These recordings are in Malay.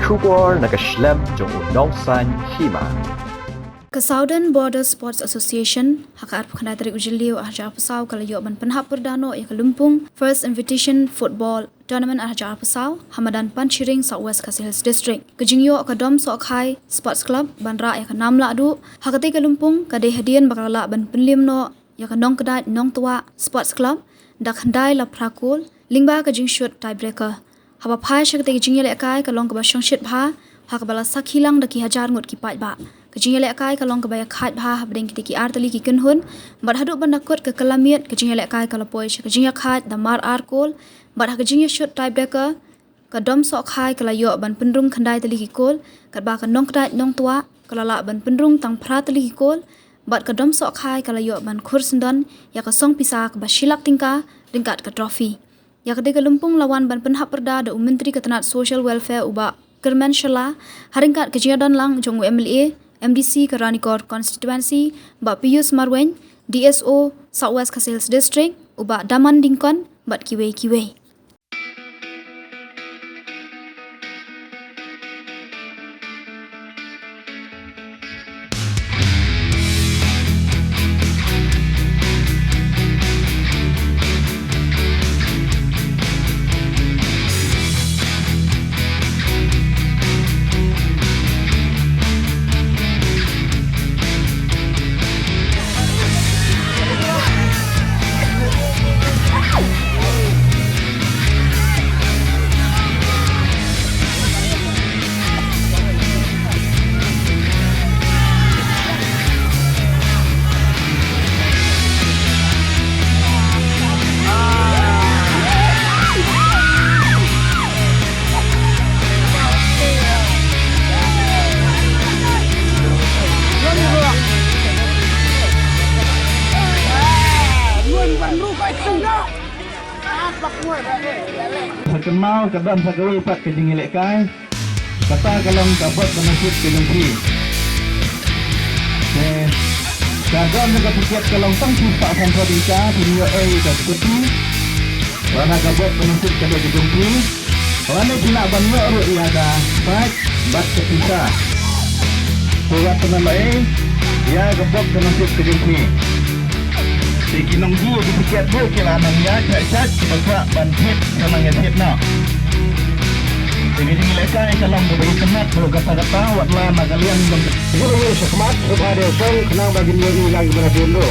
Shubor na kashlem jong unongsan hima. Ke Southern Border Sports Association hakar pukhnai tarik ujiliu ahjar pasau kalayo ban penhap perdano ya Lumpung First Invitation Football Tournament ahjar pasau Hamadan Panchiring Southwest Khasi Hills District kejingyo kadom Sokhai Sports Club banra ya namla adu hakati ke Lumpung kade hadian bakala ban penlimno ya nong kedai nong tua Sports Club dak handai la prakul lingba kejing shoot tiebreaker haba phai shakte kejingye lekai kalong ka basyong shit bha hakabala sakhilang daki hajar ngot ki pai ba kejing elek kai kalong kebaya khat bha bring ki artali ki kunhun bar haduk bandakut ke kelamiat kejing elek kai kalapoi kejing khat damar arkol bar kejing shot tiebreaker kadom sok khai kalayo ban pendrung khandai tali ki kol kadba ka nong kdai nong tua kalala ban pendrung tang phra tali ki kol bar kadom sok khai kalayo ban khursendan ya ka song pisa ka basilak tingka ringkat ka trophy ya ka de Lumpung lawan ban penhap perda da Menteri Ketenat Social Welfare uba Kerman Shala haringkat kejing lang jong MLA MDC Karanikor Constituency Mbak Pius Marwen DSO Southwest Khasi Hills District uba Daman Dingkon bat kiwe. Sekenal kadang sagawi pat kejing elek kai kata kalong dapat menusuk kedengki kadang juga tiket kalong tang sifat sampai dinka dunia dan kutu warna dapat menusuk kedengki warna tidak banyak orang ada pat bat kepisah surat penamai ya dapat menusuk kedengki di kinong dia di tiket tu kelanang ya cat sebab bantit kalong ngetit nak. Jadi lekai kalong beri semat kalau kata-kata watlah magalian dong. Jadi semat kepada song kenang bagi ni lagi berapa dulu.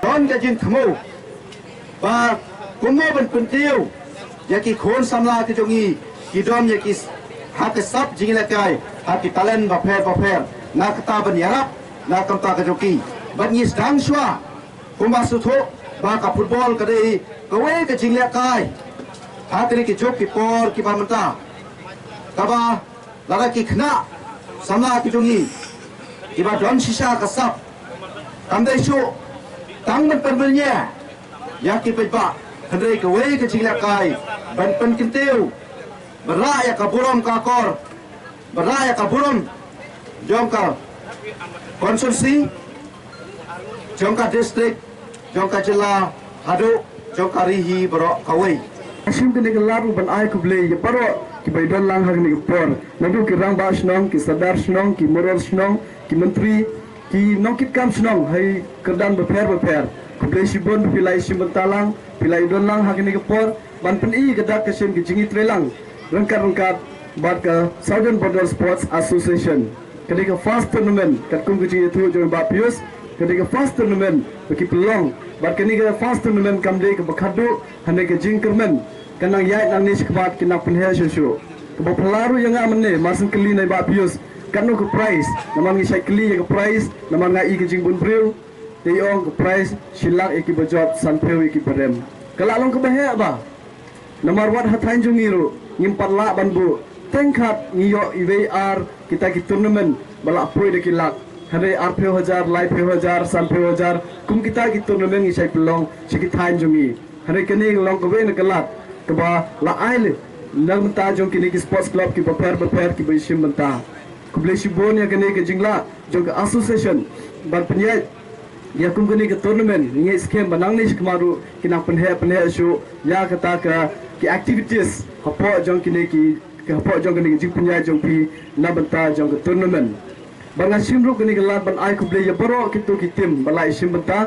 Con cái chuyện thему và cũng mô bên phần tiêu ya ki khôn samla ti jongi ki dom ya ki hat ke sap jing la kai hat ki talent va pher na kata ban yarap na kamta ka joki ban ni stang shwa kumba su tho ba ka football ka dei ka we ka jing la kai hak ni ki jok ki por ki pamenta kaba lara ki khna samla ki jongi ki ba don sisa kasap kamdai su tang man permennya ya ki pe ba hendai ke we ke jingla kai ban pen kintiu berak ya kaburom kakor berak ya kaburom jongka konsorsi jongka distrik jongka jela hadu jongka rihi berok kawai asim kene gelaru ban ai kuble ya paro ki baidan lang hag ni por nadu ki rang ba snong ki sadar snong ki moral snong ki menteri ki nongkit kam snong hai kerdan beper kuble sibon pilai simbentalang pilai don lang hag ni por ban pen I gadak kesim ki jingi trelang rengkat bat ke Southern Border Sports Association ketika first tournament kat kum kucing itu jom bapius ketika first tournament bagi pelong bat ketika first tournament kamde ke bakadu hande ke jingkermen kanang yai nang ni sikbat kina penhe susu ke pelaru yang amne masen keli nai bapius kanu ke prize naman ngi sai keli ke prize naman ngai ke jingbun bril teyong ke prize silak iki bejot sanpeu iki berem kalalong ke bahe ba nomor wat hatain jungiru ngimpat la banbu tengkat ngiyo IVR kita ki tournament balak poi de kilak hare arpeo hajar lai peo hajar san peo hajar kum kita ki tournament ngi sai pelong sikit hain jungi hare kene long ko wen kelat ke ba la aile nang ta jong kini ki sports club ki beper ki bishim benta kuble shibon ya kene ke jingla jong ke association ban penyai dia kum kene ke tournament ngi scam banang ni kemaru kina penhe su ya kata ke ki activities hapo jong kini ki hapo jong kini jing punya jong pi na benta jong ke tournament banga simru kini ke lat ban ai ku play ya baro kitu ki tim balai sim benta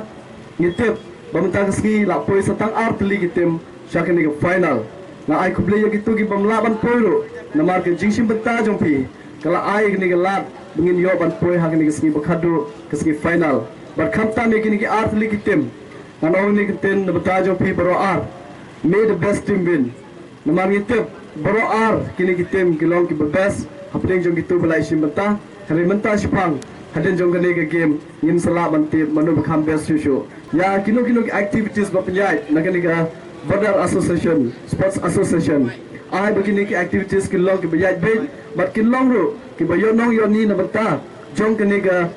ngitip bamenta ski la poi satang art li ki tim sya kini ke final na ai ku play ya kitu ki bam laban poiro na mar ke jing sim benta jong pi kala ai kini ke lat bengin yo ban poi ha kini ke ski bakhadu ke ski final bar khamta ne kini ki art li ki tim na no ni ki tin na benta jong pi baro art may the best team win namar ngitip baro ar kini ki tim kilong ki best hapdeng jong gitu balai sim benta hari menta sipang haden jong gane ke game ngin sala banti manu bekam best show ya kino ki activities ba penjai nagani ga border association sports association ai begini ki activities kilong ki bayaj be bat kilong ro ki bayo nong yo ni na benta jong gane ga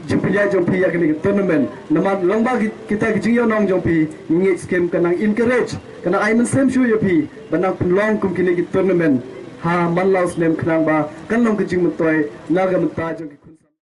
jumpiya jumpi ya kini tournament nama longba kita kijingyo nong jumpi ngi scheme kanang encourage kana ai men sem shu yapi banang long kum kini tournament ha manlaus nem khnang ba kan long kijing mutoi naga mata jong